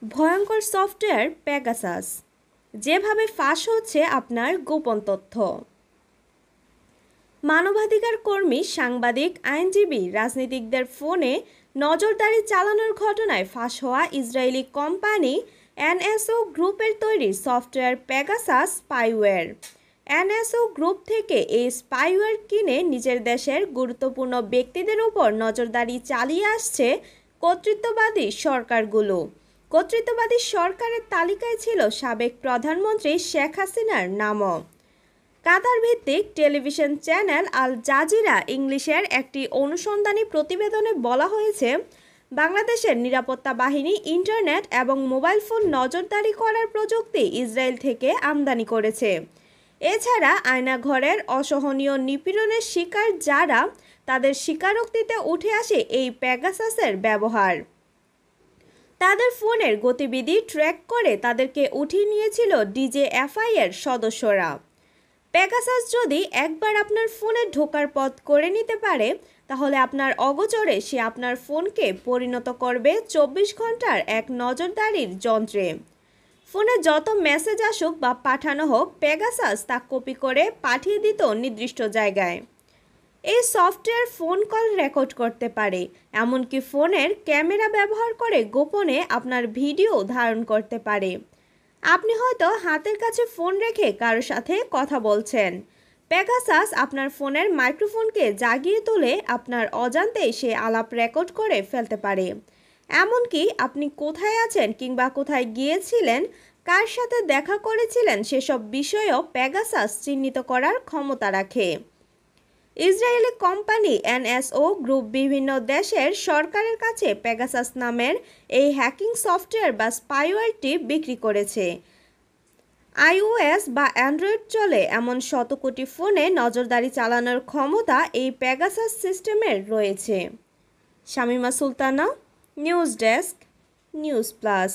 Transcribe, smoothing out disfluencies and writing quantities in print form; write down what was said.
ভয়ঙ্কর software Pegasus, যেভাবে ফাঁস হচ্ছে আপনার গোপন তথ্য। মানবাধিকার কর্মী, সাংবাদিক, আইনজীবী, রাজনীতিকদের ফোনে নজরদারি চালানোর ঘটনায় ফাঁস হওয়া ইসরায়েলি কোম্পানি এনএসও গ্রুপের তৈরি software Pegasus spyware. NSO group থেকে এই স্পাইওয়্যার কিনে নিজের দেশের গুরুত্বপূর্ণ ব্যক্তিদের উপর নজরদারি চালিয়ে আসছে কর্তৃত্ববাদী সরকারগুলো। কর্তৃত্ববাদী সরকারের তালিকায় ছিল সাবেক প্রধানমন্ত্রী শেখ হাসিনার নামও। কাতার ভিত্তিক টেলিভিশন চ্যানেল আল জাজিরা ইংলিশের একটি অনুসন্ধানী প্রতিবেদনে বলা হয়েছে, বাংলাদেশের নিরাপত্তা বাহিনী ইন্টারনেট এবং মোবাইল ফোন নজরদারি করার প্রযুক্তি ইসরায়েল থেকে আমদানি করেছে। এছাড়া আয়নাঘরের অসহনীয় নিপীড়নের শিকার যারা, তাদের স্বীকারোক্তিতে উঠে আসে এই পেগাসাসের ব্যবহার। তাদের ফোনের গতিবিধি ট্র্যাক করে তাদেরকে উঠিয়ে নিয়েছিল ডিজেএফআই এর সদস্যরা। পেগাসাস যদি একবার আপনার ফোনে ঢোকার পথ করে নিতে পারে, তাহলে আপনার অগোচরে সে আপনার ফোনকে পরিণত করবে 24 ঘন্টার এক নজরদারির যন্ত্রে। ফোনে যত মেসেজ আসুক বা পাঠানো হোক, পেগাসাস তা কপি করে পাঠিয়ে দিত নির্দিষ্ট জায়গায়। এই সফটওয়্যার ফোন কল রেকর্ড করতে পারে, এমনকি ফোনের ক্যামেরা ব্যবহার করে গোপনে আপনার ভিডিও ধারণ করতে পারে। আপনি হয়তো হাতের কাছে ফোন রেখে কারোর সাথে কথা বলছেন। পেগাসাস আপনার ফোনের মাইক্রোফোনকে জাগিয়ে তুলে আপনার অজান্তেই সে আলাপ রেকর্ড করে ফেলতে পারে। এমনকি আপনি কোথায় আছেন কিংবা কোথায় গিয়েছিলেন, কার সাথে দেখা করেছিলেন সেসব বিষয়েও পেগাসাস চিহ্নিত করার ক্ষমতা রাখে। ইসরায়েলি কোম্পানি এনএসও গ্রুপ বিভিন্ন দেশের সরকারের কাছে পেগাসাস নামের এই হ্যাকিং সফটওয়্যার বা স্পাইওয়্যারটি বিক্রি করেছে। আইওএস বা অ্যান্ড্রয়েড চলে এমন শত কোটি ফোনে নজরদারি চালানোর ক্ষমতা এই পেগাসাস সিস্টেমের রয়েছে। Shamima Sultana, news desk, news plus.